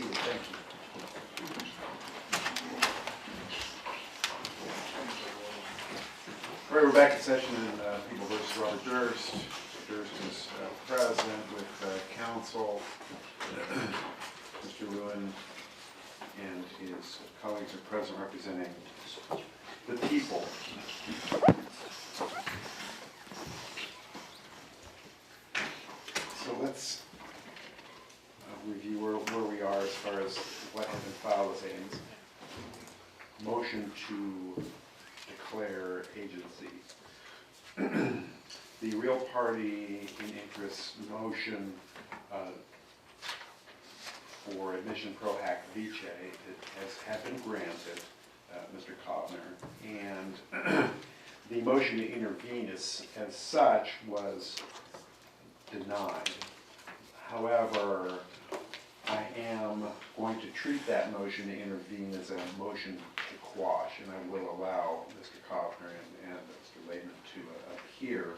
seated. Thank you. All right, we're back in session in People versus Robert Durst. Durst is present with counsel. Mr. Lewin and his colleagues are present representing the people. So let's review where we are as far as what has been filed as a motion to declare agency. The real party in interest motion for admission pro hac vice had been granted, Mr. Kovner, and the motion to intervene as such was denied. However, I am going to treat that motion to intervene as a motion to quash, and I will allow Mr. Kovner and Mr. Layman to appear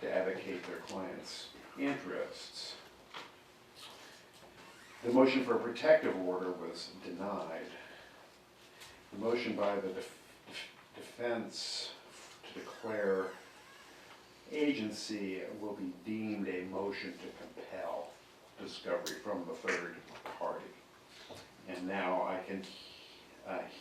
to advocate their clients' interests. The motion for a protective order was denied. The motion by the defense to declare agency will be deemed a motion to compel discovery from the third party. And now I can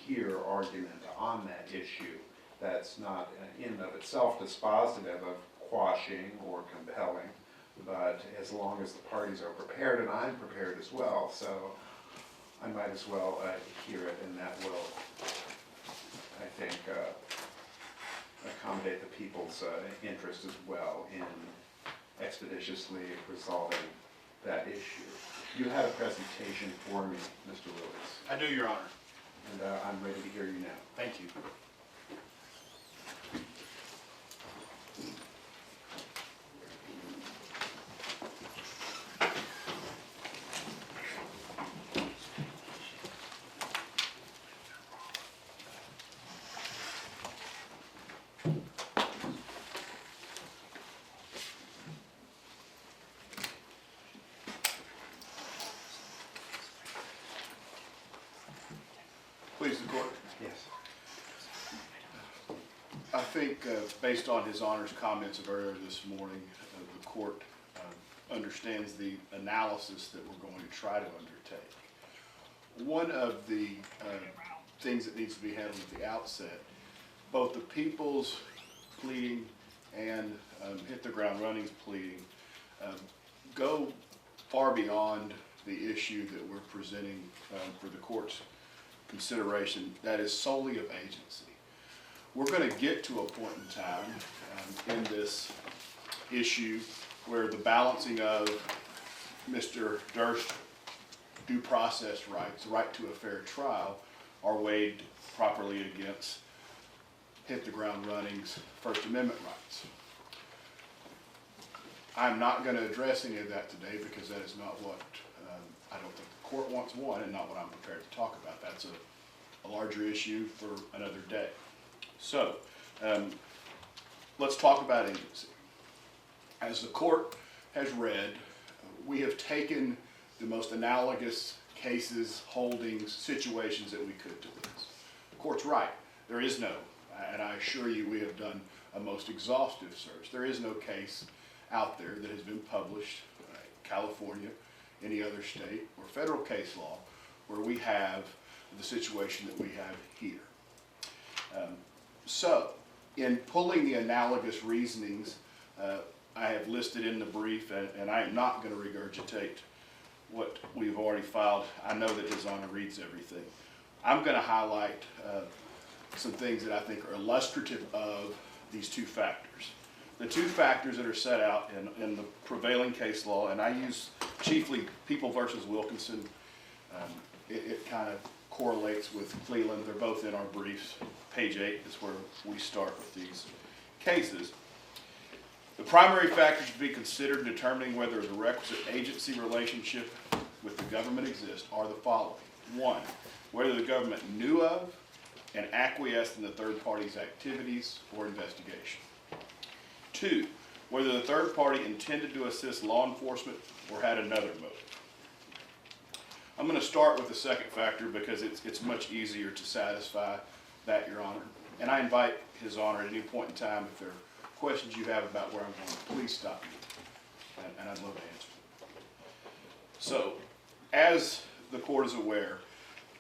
hear argument on that issue that's not in and of itself dispositive of quashing or compelling, but as long as the parties are prepared, and I'm prepared as well, so I might as well hear it, and that will, I think, accommodate the people's interest as well in expeditiously resolving that issue. You had a presentation for me, Mr. Lewis. I do, Your Honor. And I'm ready to hear you now. Thank you. Please, the court. Yes. I think, based on His Honor's comments of earlier this morning, the court understands the analysis that we're going to try to undertake. One of the things that needs to be handled at the outset, both the people's pleading and hit the ground running's pleading go far beyond the issue that we're presenting for the court's consideration that is solely of agency. We're going to get to a point in time in this issue where the balancing of Mr. Durst's due process rights, the right to a fair trial, are weighed properly against hit the ground running's First Amendment rights. I'm not going to address any of that today because that is not what I don't think the court wants, one, and not what I'm prepared to talk about. That's a larger issue for another day. So, let's talk about agency. As the court has read, we have taken the most analogous cases, holdings, situations that we could to this. The court's right. There is no, and I assure you we have done a most exhaustive search. There is no case out there that has been published, California, any other state, or federal case law, where we have the situation that we have here. So, in pulling the analogous reasonings, I have listed in the brief, and I am not going to regurgitate what we've already filed. I know that His Honor reads everything. I'm going to highlight some things that I think are illustrative of these two factors. The two factors that are set out in the prevailing case law, and I use chiefly People versus Wilkinson. It kind of correlates with Cleveland. They're both in our briefs. Page 8 is where we start with these cases. The primary factors to be considered in determining whether the requisite agency relationship with the government exists are the following. One, whether the government knew of and acquiesced in the third party's activities or investigation. Two, whether the third party intended to assist law enforcement or had another motive. I'm going to start with the second factor because it's much easier to satisfy that, Your Honor. And I invite His Honor at any point in time, if there are questions you have about where I'm going, please stop me, and I'd love to answer them. So, as the court is aware,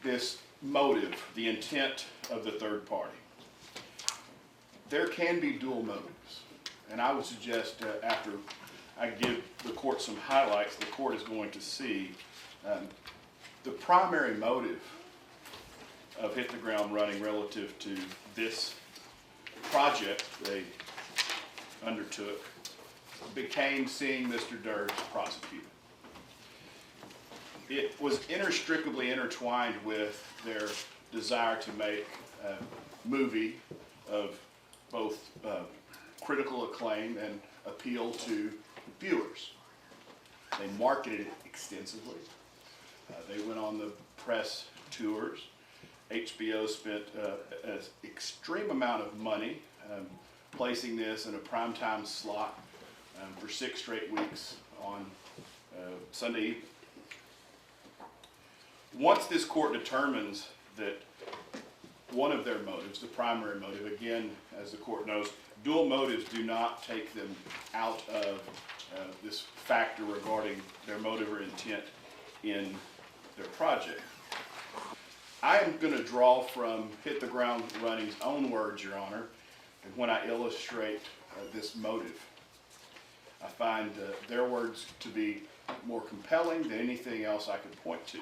this motive, the intent of the third party, there can be dual motives. And I would suggest after I give the court some highlights, the court is going to see the primary motive of Hit the Ground Running relative to this project they undertook became seeing Mr. Durst prosecuted. It was inextricably intertwined with their desire to make a movie of both critical acclaim and appeal to viewers. They marketed it extensively. They went on the press tours. HBO spent an extreme amount of money placing this in a primetime slot for 6 straight weeks on Sunday evening. Once this court determines that one of their motives, the primary motive, again, as the court knows, dual motives do not take them out of this factor regarding their motive or intent in their project. I am going to draw from Hit the Ground Running's own words, Your Honor, when I illustrate this motive. I find their words to be more compelling than anything else I could point to.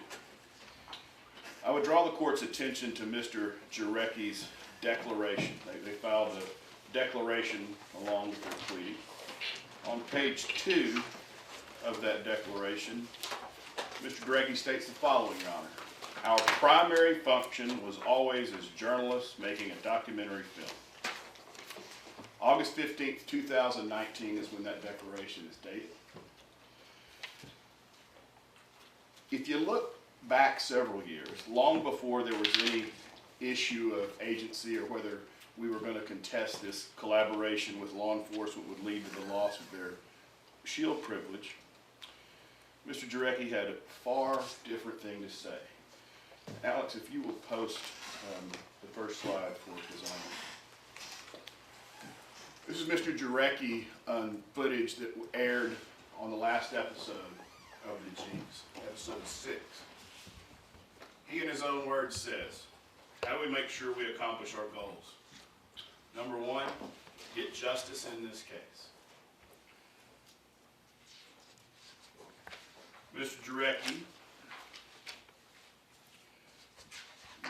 I would draw the court's attention to Mr. Jarecki's declaration. They filed a declaration along with their plea. On page 2 of that declaration, Mr. Jarecki states the following, Your Honor. Our primary function was always as journalists making a documentary film. August 15th, 2019 is when that declaration is dated. If you look back several years, long before there was any issue of agency or whether we were going to contest this collaboration with law enforcement would lead to the loss of their shield privilege, Mr. Jarecki had a far different thing to say. Alex, if you will post the first slide for His Honor. This is Mr. Jarecki on footage that aired on the last episode of the Jinx, episode 6. He, in his own words, says, how do we make sure we accomplish our goals? Number 1, get justice in this case. Mr. Jarecki,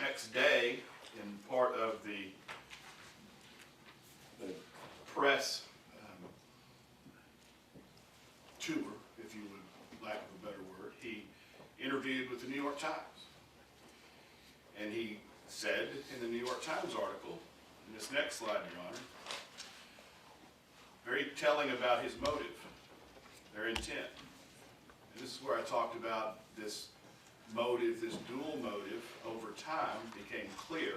next day, in part of the press tour, if you would lack of a better word, he interviewed with the New York Times. And he said in the New York Times article, in this next slide, Your Honor, very telling about his motive, their intent. And this is where I talked about this motive, this dual motive, over time became clear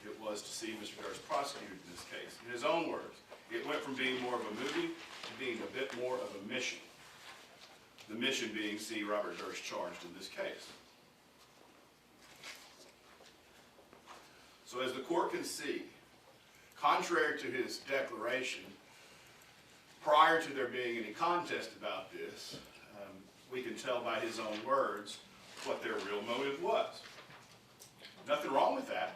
it was to see Mr. Durst prosecuted in this case. In his own words, it went from being more of a movie to being a bit more of a mission. The mission being see Robert Durst charged in this case. So as the court can see, contrary to his declaration, prior to there being any contest about this, we can tell by his own words what their real motive was. Nothing wrong with that.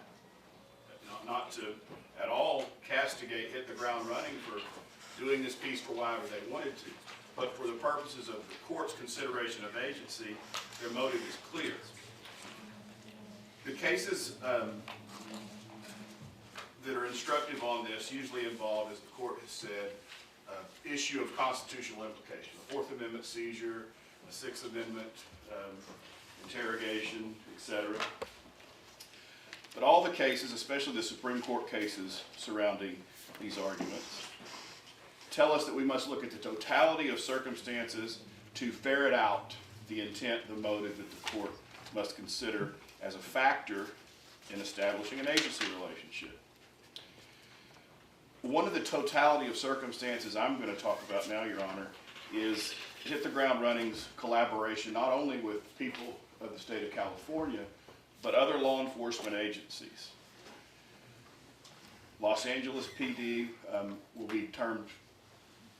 Not to at all castigate Hit the Ground Running for doing this piece for whatever they wanted to. But for the purposes of the court's consideration of agency, their motive is clear. The cases that are instructive on this usually involve, as the court has said, issue of constitutional implication. A Fourth Amendment seizure, a Sixth Amendment interrogation, etc. But all the cases, especially the Supreme Court cases surrounding these arguments, tell us that we must look at the totality of circumstances to ferret out the intent, the motive that the court must consider as a factor in establishing an agency relationship. One of the totality of circumstances I'm going to talk about now, Your Honor, is Hit the Ground Running's collaboration not only with people of the state of California, but other law enforcement agencies. Los Angeles PD will be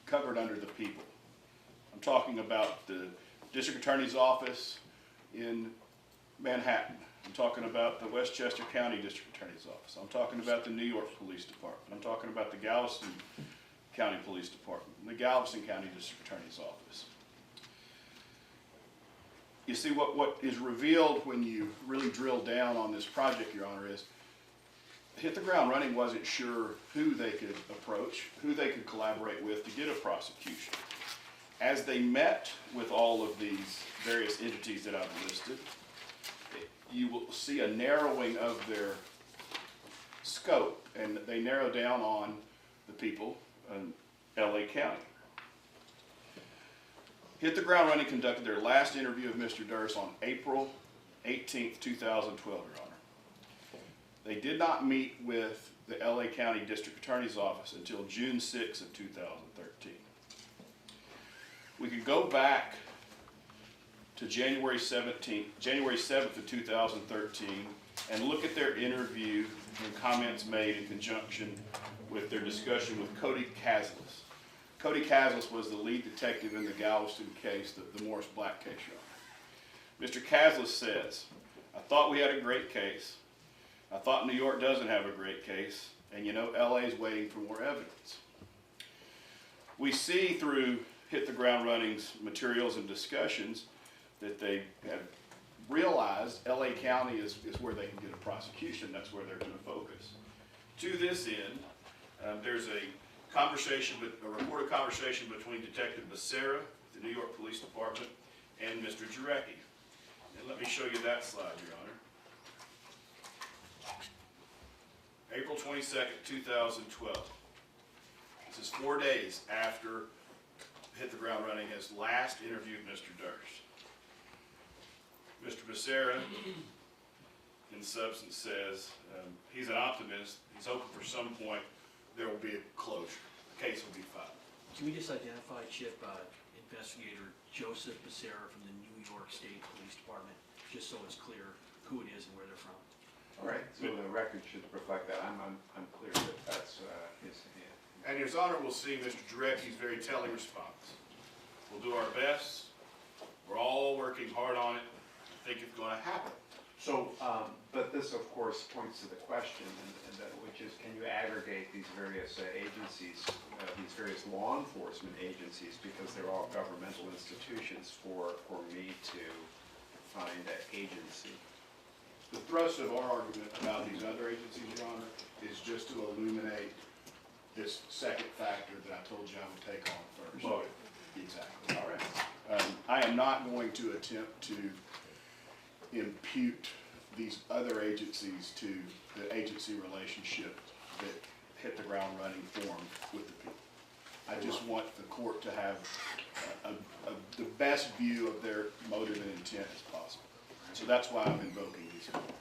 covered under the people. I'm talking about the District Attorney's Office in Manhattan. I'm talking about the Westchester County District Attorney's Office. I'm talking about the New York Police Department. I'm talking about the Galveston County Police Department, and the Galveston County District Attorney's Office. You see, what is revealed when you really drill down on this project, Your Honor, is Hit the Ground Running wasn't sure who they could approach, who they could collaborate with to get a prosecution. As they met with all of these various entities that I've listed, you will see a narrowing of their scope, and they narrow down on the people in LA County. Hit the Ground Running conducted their last interview of Mr. Durst on April 18th, 2012, Your Honor. They did not meet with the LA County District Attorney's Office until June 6th of 2013. We could go back to January 7th of 2013 and look at their interview and comments made in conjunction with their discussion with Cody Caslis. Cody Caslis was the lead detective in the Galveston case, the Morris Black case, Your Honor. Mr. Caslis says, "I thought we had a great case. I thought New York doesn't have a great case, and you know LA's waiting for more evidence." We see through Hit the Ground Running's materials and discussions that they have realized LA County is where they can get a prosecution. That's where they're going to focus. To this end, there's a recorded conversation between Detective Becerra, the New York Police Department, and Mr. Jarecki. And let me show you that slide, Your Honor. April 22nd, 2012. This is 4 days after Hit the Ground Running has last interviewed Mr. Durst. Mr. Becerra, in substance, says he's an optimist. He's hoping for some point there will be a closure. The case will be filed. Can we just identify, Chip, Investigator Joseph Becerra from the New York State Police Department, just so it's clear who it is and where they're from? All right, so the record should reflect that. I'm clear that that's his hand. And His Honor will see Mr. Jarecki's very telling response. "We'll do our best. We're all working hard on it. I think it's going to happen." So, but this, of course, points to the question, which is, can you aggregate these various agencies, these various law enforcement agencies, because they're all governmental institutions, for me to find an agency? The thrust of our argument about these other agencies, Your Honor, is just to illuminate this second factor that I told you I would take on first. Motive. Exactly. All right. I am not going to attempt to impute these other agencies to the agency relationship that Hit the Ground Running formed with the people. I just want the court to have the best view of their motive and intent as possible. So that's why I'm invoking these courts.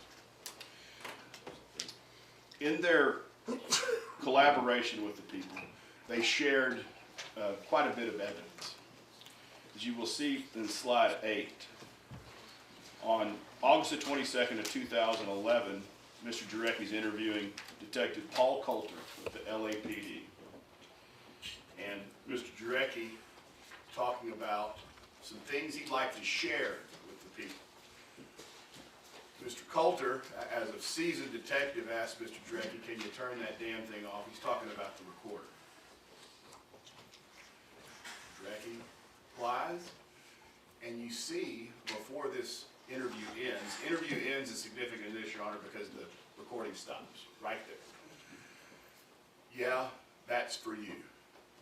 In their collaboration with the people, they shared quite a bit of evidence. As you will see in slide 8, on August the 22nd of 2011, Mr. Jarecki's interviewing Detective Paul Coulter with the LAPD. And Mr. Jarecki talking about some things he'd like to share with the people. Mr. Coulter, as a seasoned detective, asked Mr. Jarecki, "Can you turn that damn thing off?" He's talking about the recorder. Jarecki replies, and you see before this interview ends is significant in this, Your Honor, because the recording stops right there. "Yeah, that's for you."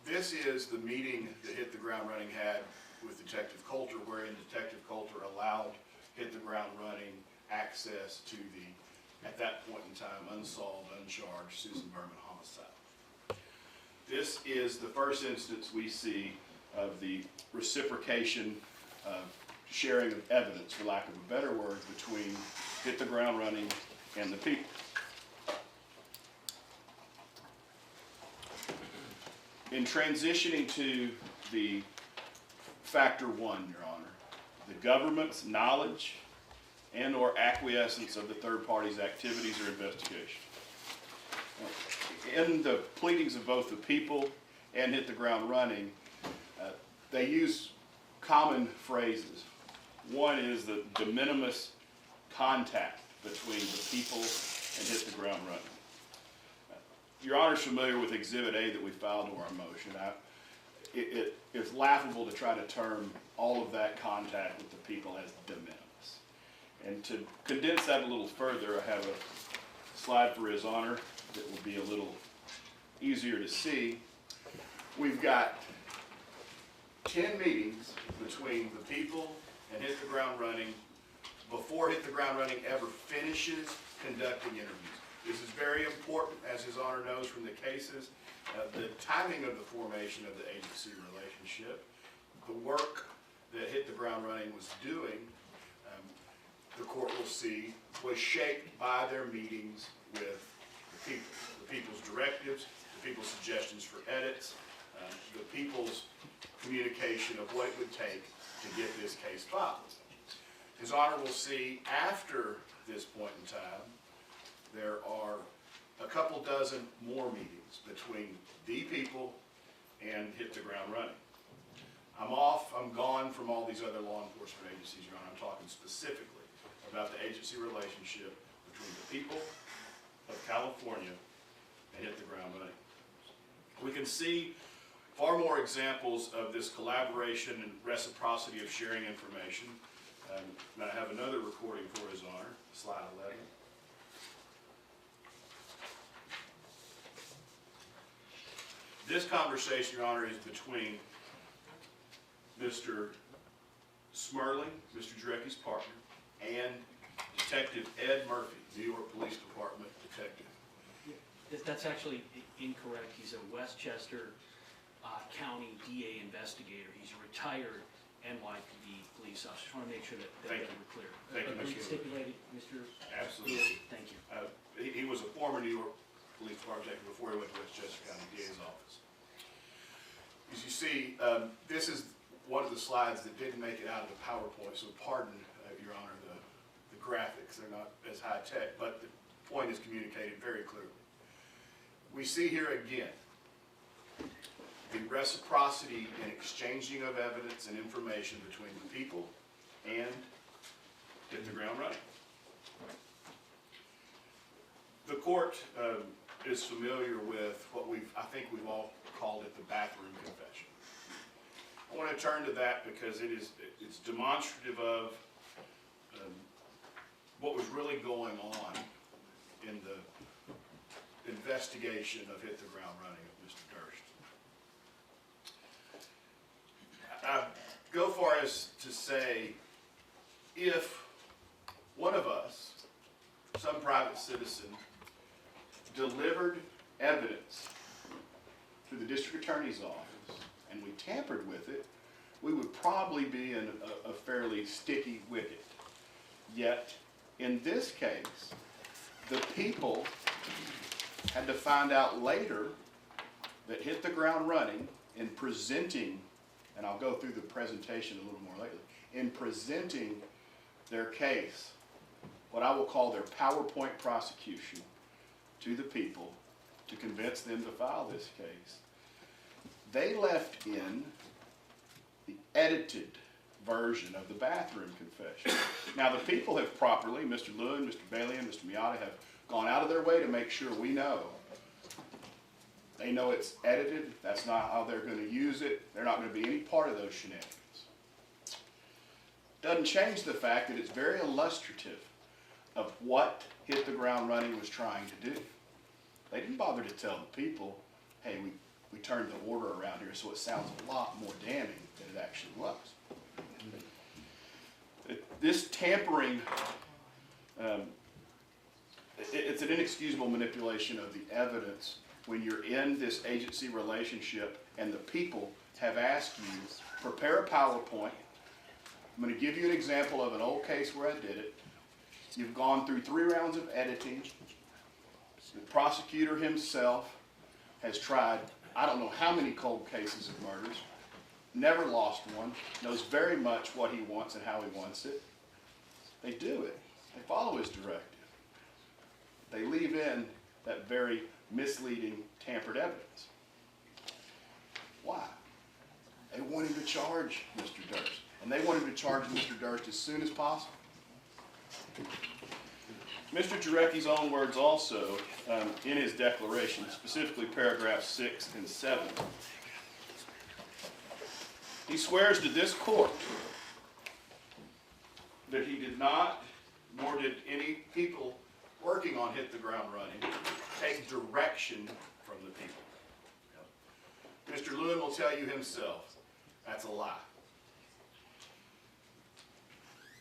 This is the meeting that Hit the Ground Running had with Detective Coulter, wherein Detective Coulter allowed Hit the Ground Running access to the, at that point in time, unsolved, uncharged Susan Berman homicide. This is the first instance we see of the reciprocation of sharing of evidence, for lack of a better word, between Hit the Ground Running and the people. In transitioning to the factor one, Your Honor, the government's knowledge and or acquiescence of the third party's activities or investigation. In the pleadings of both the people and Hit the Ground Running, they use common phrases. One is the de minimis contact between the people and Hit the Ground Running. Your Honor's familiar with Exhibit A that we filed to our motion. It's laughable to try to term all of that contact with the people as de minimis. And to condense that a little further, I have a slide for His Honor that will be a little easier to see. We've got 10 meetings between the people and Hit the Ground Running before Hit the Ground Running ever finishes conducting interviews. This is very important, as His Honor knows from the cases, the timing of the formation of the agency relationship, the work that Hit the Ground Running was doing, the court will see, was shaped by their meetings with the people's directives, the people's suggestions for edits, the people's communication of what it would take to get this case filed. His Honor will see after this point in time, there are a couple dozen more meetings between the people and Hit the Ground Running. I'm gone from all these other law enforcement agencies, Your Honor. I'm talking specifically about the agency relationship between the people of California and Hit the Ground Running. We can see far more examples of this collaboration and reciprocity of sharing information. And I have another recording for His Honor, slide 11. This conversation, Your Honor, is between Mr. Smerling, Mr. Drecke's partner, and Detective Ed Murphy, New York Police Department detective. That's actually incorrect. He's a Westchester County DA investigator. He's a retired NYPD police officer. Just want to make sure that we're clear. Thank you, Are you Mr. stipulated, Mr.? Absolutely. Thank you. He was a former New York Police Department detective before he went to Westchester County DA's office. As you see, this is one of the slides that didn't make it out of the PowerPoint, so pardon, Your Honor, the graphics. They're not as high tech, but the point is communicated very clearly. We see here again the reciprocity in exchanging of evidence and information between the people and Hit the Ground Running. The court is familiar with what I think we've all called it the bathroom confession. I want to turn to that because it's demonstrative of what was really going on in the investigation of Hit the Ground Running of Mr. Durst. I go far as to say, if one of us, some private citizen, delivered evidence to the district attorney's office and we tampered with it, we would probably be in a fairly sticky wicket. Yet, in this case, the people had to find out later that Hit the Ground Running in presenting, and I'll go through the presentation a little more later, in presenting their case, what I will call their PowerPoint prosecution to the people to convince them to file this case, they left in the edited version of the bathroom confession. Now the people have properly, Mr. Lewin, Mr. Bailey, and Mr. Miata have gone out of their way to make sure we know. They know it's edited, that's not how they're going to use it, they're not going to be any part of those shenanigans. Doesn't change the fact that it's very illustrative of what Hit the Ground Running was trying to do. They didn't bother to tell the people, hey, we turned the order around here so it sounds a lot more damning than it actually was. This tampering, it's an inexcusable manipulation of the evidence when you're in this agency relationship and the people have asked you, prepare a PowerPoint. I'm going to give you an example of an old case where I did it. You've gone through 3 rounds of editing. The prosecutor himself has tried, I don't know how many cold cases of murders. never lost one, knows very much what he wants and how he wants it. They do it. They follow his directive. They leave in that very misleading, tampered evidence. Why? They want him to charge Mr. Durst. And they want him to charge Mr. Durst as soon as possible. Mr. Jarecki's own words also, in his declaration, specifically paragraphs 6 and 7, he swears to this court that he did not, nor did any people working on Hit the Ground Running, take direction from the people. Mr. Lewin will tell you himself, that's a lie.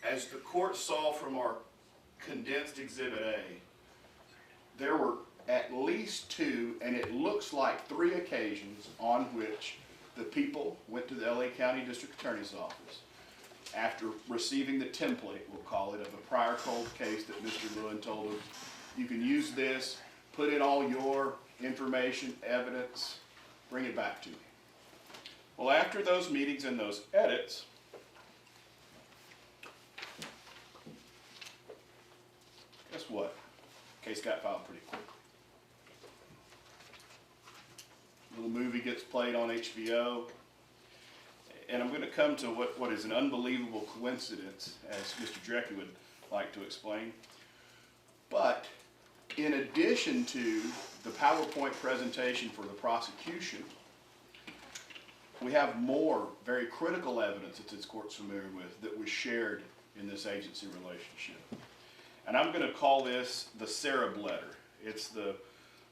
As the court saw from our condensed Exhibit A, there were at least 2, and it looks like 3 occasions on which the people went to the LA County District Attorney's Office after receiving the template, we'll call it, of a prior cold case that Mr. Lewin told them, you can use this, put in all your information, evidence, bring it back to me. Well, after those meetings and those edits, guess what? Case got filed pretty quick. Little movie gets played on HBO, and I'm going to come to what is an unbelievable coincidence, as Mr. Jarecki would like to explain. But in addition to the PowerPoint presentation for the prosecution, we have more very critical evidence that this court's familiar with that was shared in this agency relationship. And I'm going to call this the Sareb letter. It's the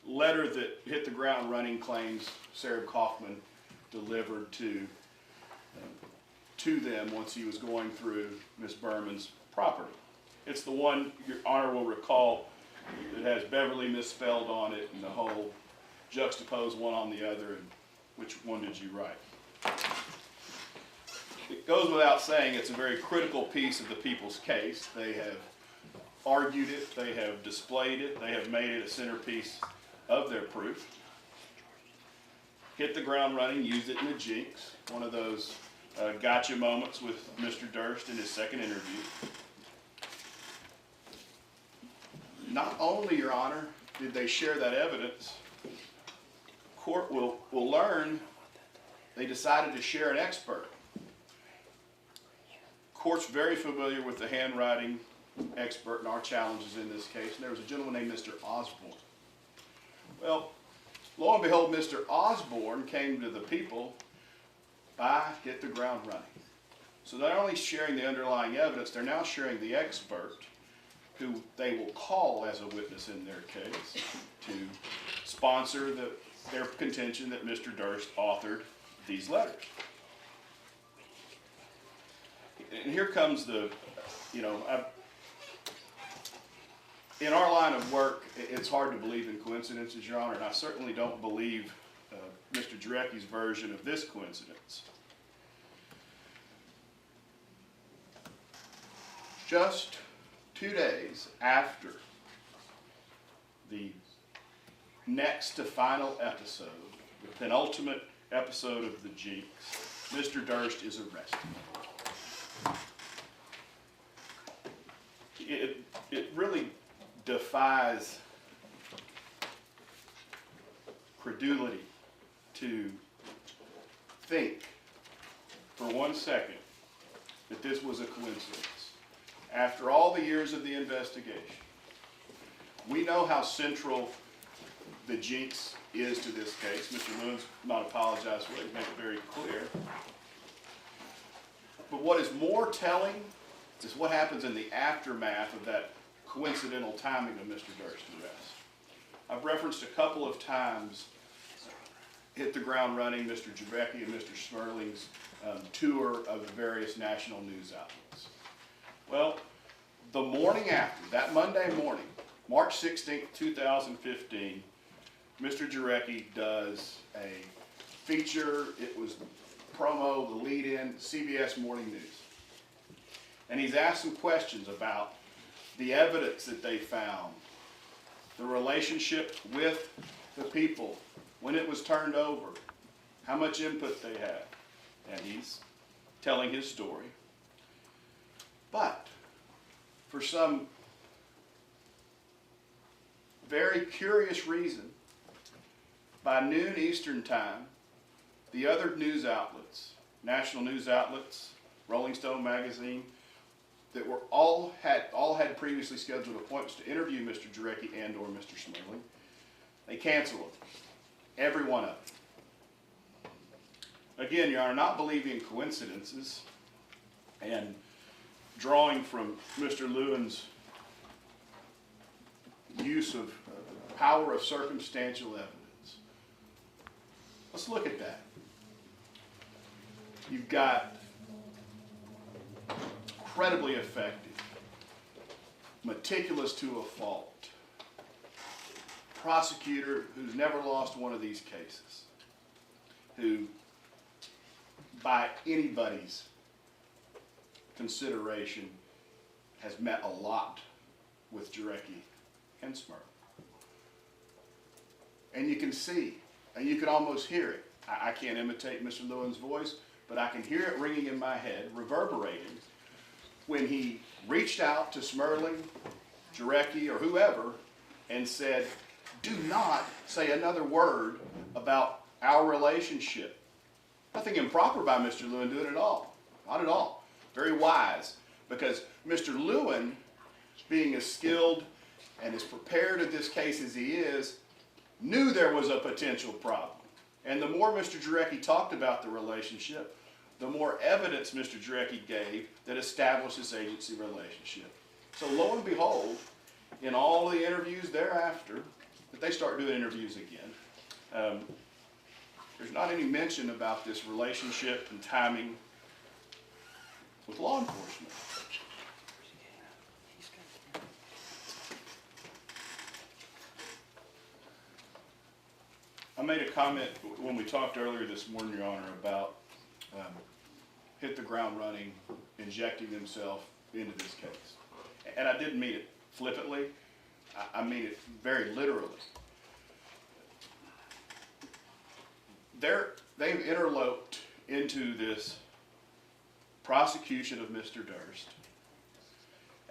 letter that Hit the Ground Running claims Sareb Kaufman delivered to them once he was going through Miss Berman's property. It's the one, Your Honor will recall, that has Beverly misspelled on it and the whole juxtapose one on the other and which one did you write. It goes without saying it's a very critical piece of the people's case. They have argued it, they have displayed it, they have made it a centerpiece of their proof. Hit the Ground Running, used it in the Jinx, one of those gotcha moments with Mr. Durst in his second interview. Not only, Your Honor, did they share that evidence, court will learn they decided to share an expert. Court's very familiar with the handwriting expert and our challenges in this case, and there was a gentleman named Mr. Osborne. Well, lo and behold, Mr. Osborne came to the people by Hit the Ground Running. So they're not only sharing the underlying evidence, they're now sharing the expert who they will call as a witness in their case to sponsor their contention that Mr. Durst authored these letters. And here comes the, in our line of work, it's hard to believe in coincidences, Your Honor, and I certainly don't believe Mr. Jarecki's version of this coincidence. Just 2 days after the next to final episode, the penultimate episode of the Jinx, Mr. Durst is arrested. It really defies credulity to think for 1 second that this was a coincidence. After all the years of the investigation, we know how central the Jinx is to this case. Mr. Lewin's not apologized for it, make it very clear. But what is more telling is what happens in the aftermath of that coincidental timing of Mr. Durst's arrest. I've referenced a couple of times Hit the Ground Running, Mr. Jarecki and Mr. Smerling's tour of the various national news outlets. Well, the morning after, that Monday morning, March 16th, 2015, Mr. Jarecki does a feature. It was promo, the lead-in, CBS Morning News. And he's asked some questions about the evidence that they found, the relationship with the people, when it was turned over, how much input they had. and he's telling his story. But for some very curious reason, by noon Eastern time, the other news outlets, national news outlets, Rolling Stone magazine, that were all had previously scheduled appointments to interview Mr. Jarecki and or Mr. Smerling, they canceled them. Every one of them. Again, Your Honor, not believing coincidences and drawing from Mr. Lewin's use of power of circumstantial evidence. Let's look at that. You've got incredibly effective, meticulous to a fault, prosecutor who's never lost one of these cases, who, by anybody's consideration, has met a lot with Jarecki and Smerling. And you can see, and you can almost hear it. I can't imitate Mr. Lewin's voice, but I can hear it ringing in my head, reverberating, when he reached out to Smerling, Jarecki, or whoever, and said, do not say another word about our relationship. Nothing improper by Mr. Lewin doing it at all. Not at all. Very wise. Because Mr. Lewin, being as skilled and as prepared in this case as he is, knew there was a potential problem. And the more Mr. Jarecki talked about the relationship, the more evidence Mr. Jarecki gave that established this agency relationship. So lo and behold, in all the interviews thereafter, that they start doing interviews again, there's not any mention about this relationship and timing with law enforcement. I made a comment when we talked earlier this morning, Your Honor, about hit the ground running, injecting himself into this case. And I didn't mean it flippantly. I mean it very literally. They've interloped into this prosecution of Mr. Durst.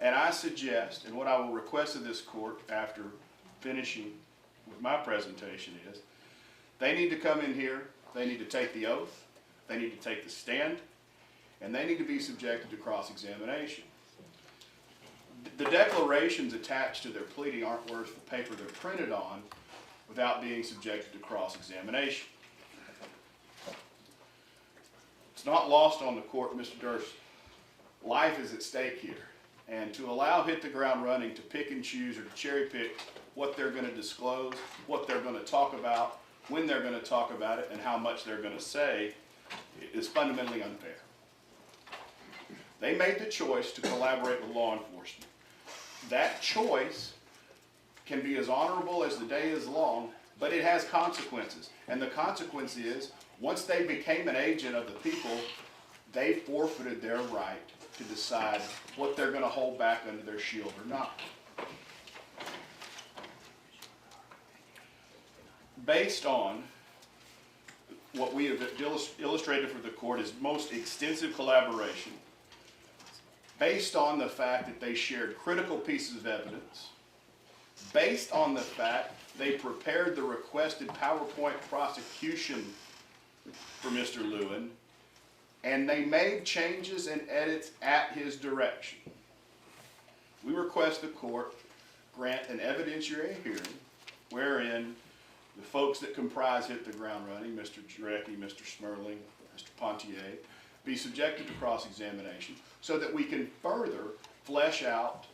And I suggest, and what I will request of this court after finishing with my presentation is, they need to come in here, they need to take the oath, they need to take the stand, and they need to be subjected to cross-examination. The declarations attached to their pleading aren't worth the paper they're printed on without being subjected to cross-examination. It's not lost on the court, Mr. Durst. Life is at stake here. And to allow Hit the Ground Running to pick and choose or to cherry pick what they're going to disclose, what they're going to talk about, when they're going to talk about it, and how much they're going to say is fundamentally unfair. They made the choice to collaborate with law enforcement. That choice can be as honorable as the day is long, but it has consequences. And the consequence is, once they became an agent of the people, they forfeited their right to decide what they're going to hold back under their shield or not. Based on what we have illustrated for the court is most extensive collaboration, based on the fact that they shared critical pieces of evidence, based on the fact they prepared the requested PowerPoint prosecution for Mr. Lewin, and they made changes and edits at his direction. We request the court grant an evidentiary hearing wherein the folks that comprise Hit the Ground Running, Mr. Jarecki, Mr. Smerling, Mr. Pontier, be subjected to cross-examination so that we can further flesh out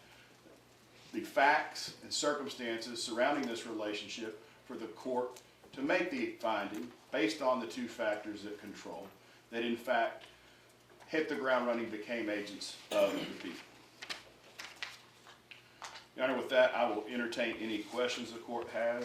the facts and circumstances surrounding this relationship for the court to make the finding, based on the two factors that control, that in fact Hit the Ground Running became agents of the people. Your Honor, with that, I will entertain any questions the court has.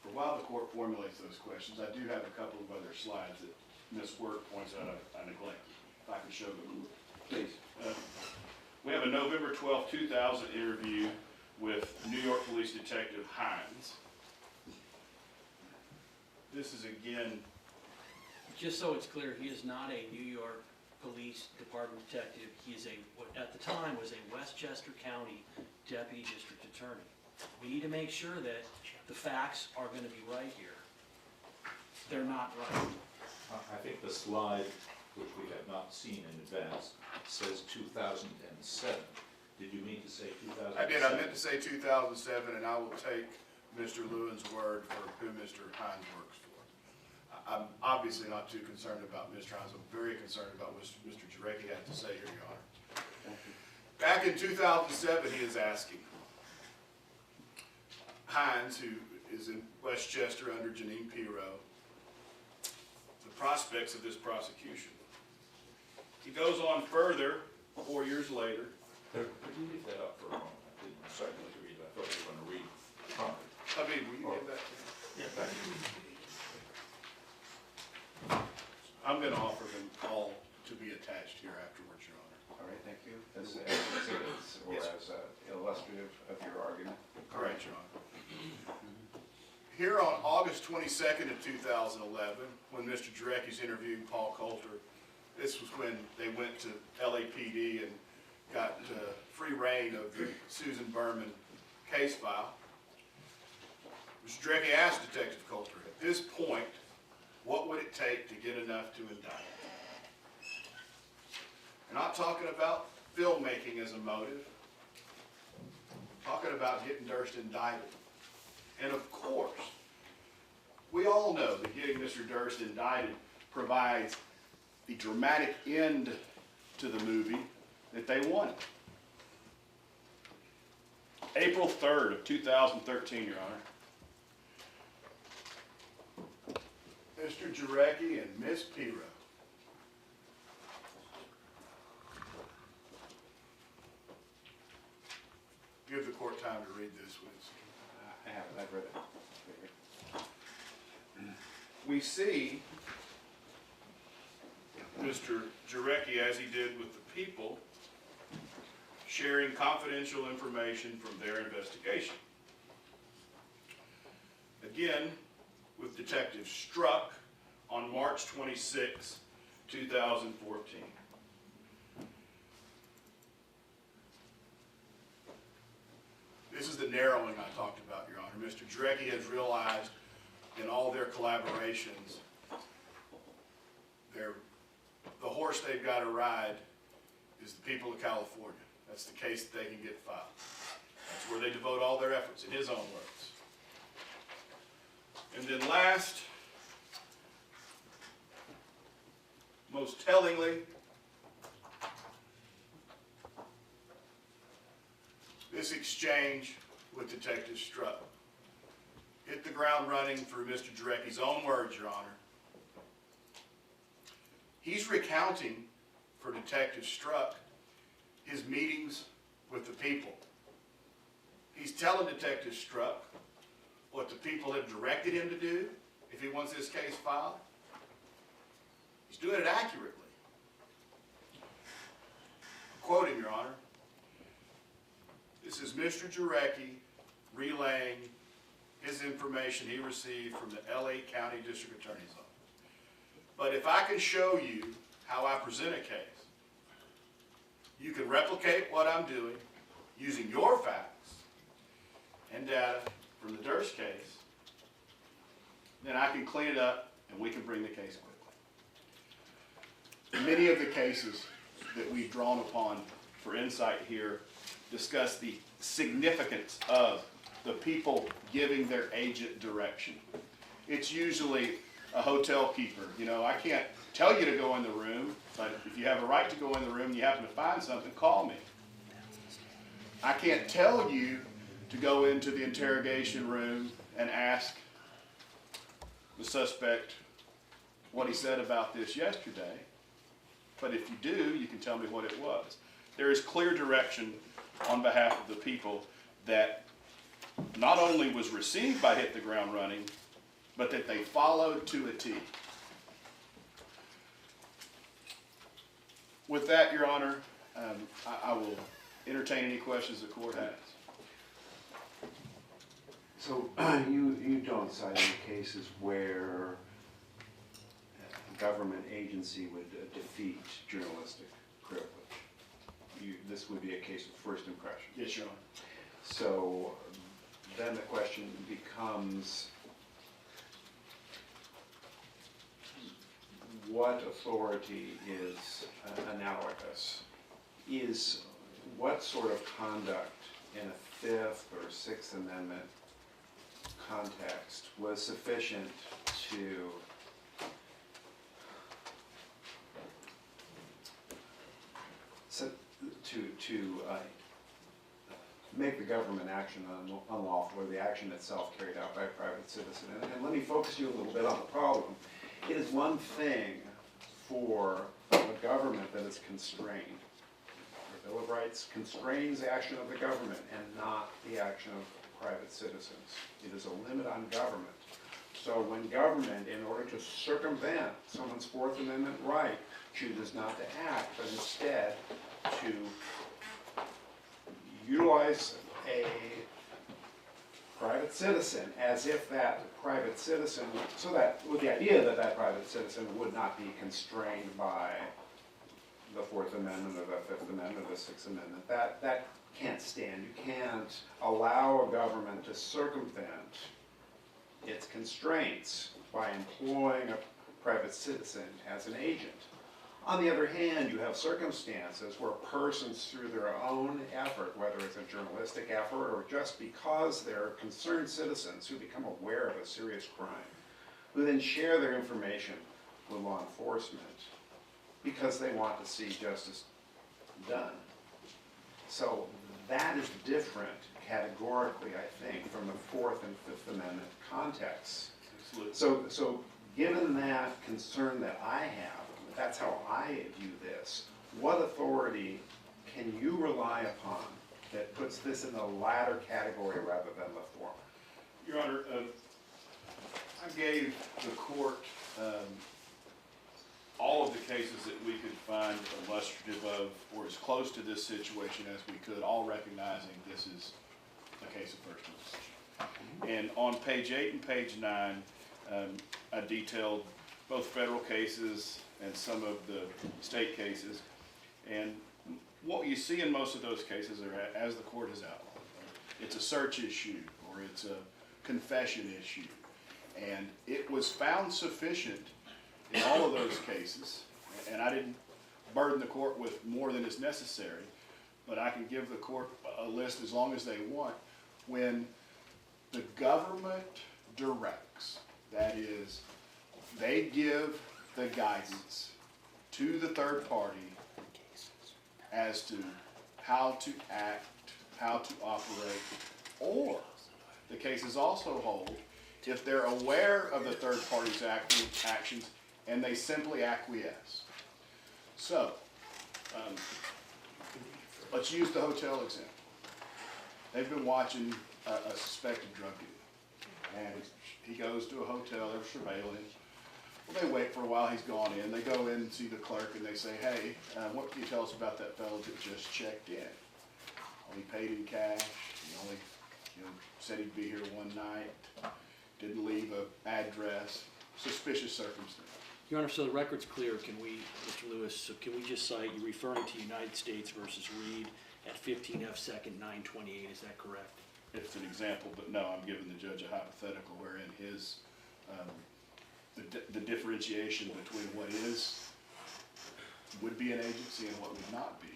For while the court formulates those questions, I do have a couple of other slides that Ms. Wirt points out I neglected. If I can show the court. Please. We have a November 12, 2000 interview with New York Police Detective Hines. This is again, Just so it's clear, he is not a New York Police Department detective. He is what at the time was a Westchester County Deputy District Attorney. We need to make sure that the facts are going to be right here. They're not right. I think the slide, which we have not seen in advance, says 2007. Did you mean to say 2007? I did, I meant to say 2007, and I will take Mr. Lewin's word for who Mr. Hines works for. I'm obviously not too concerned about Mr. Hines. I'm very concerned about what Mr. Jarecki had to say here, Your Honor. Back in 2007, he is asking Hines, who is in Westchester under Janine Pirot, the prospects of this prosecution. He goes on further, 4 years later. Could you leave that up for a moment? I didn't expect you to read that. I thought you were going to read from it. Habib, will you give that to me? Yeah, thank you. I'm going to offer them all to be attached here afterwards, Your Honor. All right, thank you. As exhibits or Yes. as illustrative of your argument. Correct, Your Honor. Here on August 22nd of 2011, when Mr. Jarecki's interviewing Paul Coulter, this was when they went to LAPD and got free reign of the Susan Berman case file. Mr. Jarecki asked Detective Coulter, at this point, what would it take to get enough to indict? We're not talking about filmmaking as a motive. We're talking about getting Durst indicted. And of course, we all know that getting Mr. Durst indicted provides the dramatic end to the movie that they wanted. April 3rd of 2013, Your Honor. Mr. Jarecki and Miss Pirot. Give the court time to read this, please. I haven't, I've read it. We see Mr. Jarecki, as he did with the people, sharing confidential information from their investigation. Again, with Detective Struck on March 26, 2014. This is the narrowing I talked about, Your Honor. Mr. Jarecki has realized in all their collaborations, the horse they've got to ride is the people of California. That's the case that they can get filed. That's where they devote all their efforts, in his own words. And then last, most tellingly, this exchange with Detective Struck. Hit the ground running through Mr. Jarecki's own words, Your Honor. He's recounting for Detective Struck his meetings with the people. He's telling Detective Struck what the people have directed him to do if he wants this case filed. He's doing it accurately. Quote him, Your Honor. This is Mr. Jarecki relaying his information he received from the LA County District Attorney's Office. But if I can show you how I present a case, you can replicate what I'm doing using your facts and data from the Durst case, then I can clean it up and we can bring the case quickly. Many of the cases that we've drawn upon for insight here discuss the significance of the people giving their agent direction. It's usually a hotel keeper. You know, I can't tell you to go in the room, but if you have a right to go in the room and you happen to find something, call me. I can't tell you to go into the interrogation room and ask the suspect what he said about this yesterday, but if you do, you can tell me what it was. There is clear direction on behalf of the people that not only was received by Hit the Ground Running, but that they followed to a T. With that, Your Honor, I will entertain any questions the court has. So you don't cite any cases where a government agency would defeat journalistic privilege? This would be a case of first impression. Yes, Your Honor. So then the question becomes, what authority is analogous? What sort of conduct in a Fifth or Sixth Amendment context was sufficient to make the government action unlawful, or the action itself carried out by a private citizen? And let me focus you a little bit on the problem. It is one thing for a government that is constrained. The Bill of Rights constrains the action of the government and not the action of private citizens. It is a limit on government. So when government, in order to circumvent someone's Fourth Amendment right, chooses not to act, but instead to utilize a private citizen as if that private citizen, so that with the idea that that private citizen would not be constrained by the Fourth Amendment or the Fifth Amendment or the Sixth Amendment, that can't stand. You can't allow a government to circumvent its constraints by employing a private citizen as an agent. On the other hand, you have circumstances where persons, through their own effort, whether it's a journalistic effort or just because they're concerned citizens who become aware of a serious crime, who then share their information with law enforcement because they want to see justice done. So that is different categorically, I think, from the Fourth and Fifth Amendment contexts. Absolutely. So given that concern that I have, that's how I view this, what authority can you rely upon that puts this in the latter category rather than the former? Your Honor, I gave the court all of the cases that we could find illustrative of, or as close to this situation as we could, all recognizing this is a case of first impression. And on page 8 and page 9, I detailed both federal cases and some of the state cases. And what you see in most of those cases are, as the court has outlined, it's a search issue or it's a confession issue. And it was found sufficient in all of those cases, and I didn't burden the court with more than is necessary, but I can give the court a list as long as they want. When the government directs, that is, they give the guidance to the third party as to how to act, how to operate, or the cases also hold if they're aware of the third party's actions and they simply acquiesce. So, let's use the hotel example. They've been watching a suspected drug dealer, and he goes to a hotel, they're surveilling. Well, they wait for a while, he's gone in. They go in and see the clerk and they say, hey, what can you tell us about that fellow that just checked in? Well, he paid in cash, he only said he'd be here one night, didn't leave an address, suspicious circumstance. Your Honor, so the record's clear, can we, Mr. Lewis, so can we just cite, you're referring to United States versus Reed at 15 F. 2nd 928, is that correct? It's an example, but no, I'm giving the judge a hypothetical wherein his, the differentiation between what would be an agency and what would not be.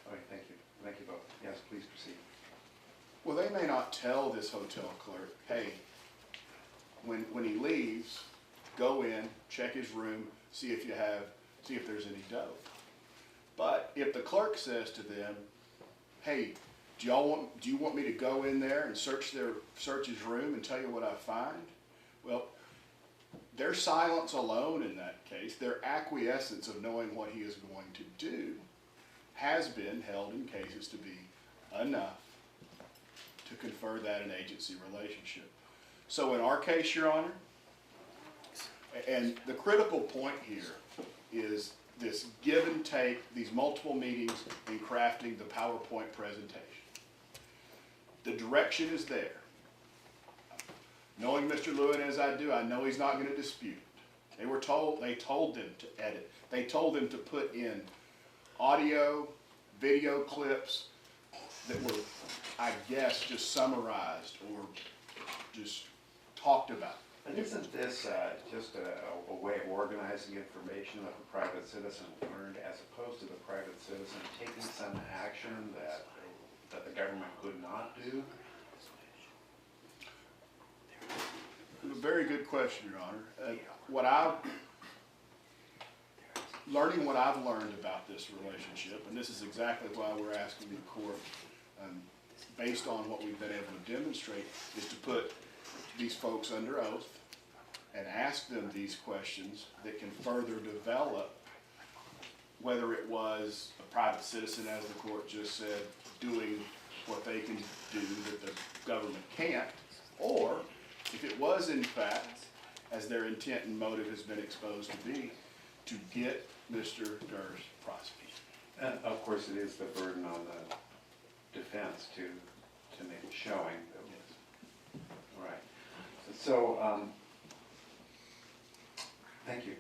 All right, thank you. Thank you both. Yes, please proceed. Well, they may not tell this hotel clerk, hey, when he leaves, go in, check his room, see if there's any dough. But if the clerk says to them, hey, do you want me to go in there and search his room and tell you what I find? Well, their silence alone in that case, their acquiescence of knowing what he is going to do, has been held in cases to be enough to confer that an agency relationship. So in our case, Your Honor, and the critical point here is this give and take, these multiple meetings in crafting the PowerPoint presentation. The direction is there. Knowing Mr. Lewin as I do, I know he's not going to dispute it. They told them to edit. They told them to put in audio, video clips that were, I guess, just summarized or just talked about. But isn't this just a way of organizing information that the private citizen learned, as opposed to the private citizen taking some action that the government could not do? A very good question, Your Honor. Learning what I've learned about this relationship, and this is exactly why we're asking the court, based on what we've been able to demonstrate, is to put these folks under oath and ask them these questions that can further develop whether it was a private citizen, as the court just said, doing what they can do that the government can't, or if it was in fact, as their intent and motive has been exposed to be, to get Mr. Durst prosecuted. And of course, it is the burden on the defense to make a showing. Right. So, thank you.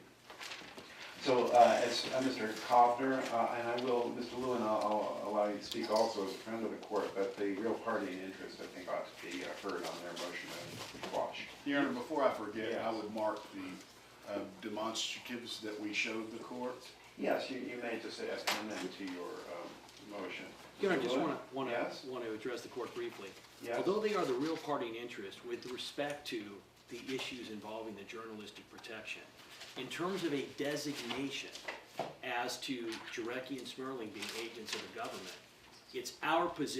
So, as Mr. Kovner, and I will, Mr. Lewin, I'll allow you to speak also as a friend of the court, but the real party in interest, I think, ought to be heard on their motion to quash. Your Honor, before I forget, Yes. I would mark the demonstratives that we showed the court. Yes, you may just amend to your motion. You know, I just Mr. Lewin? want Yes? to address the court briefly. Yes. Although they are the real party in interest with respect to the issues involving the journalistic protection, in terms of a designation as to Jarecki and Smerling being agents of the government, it's our position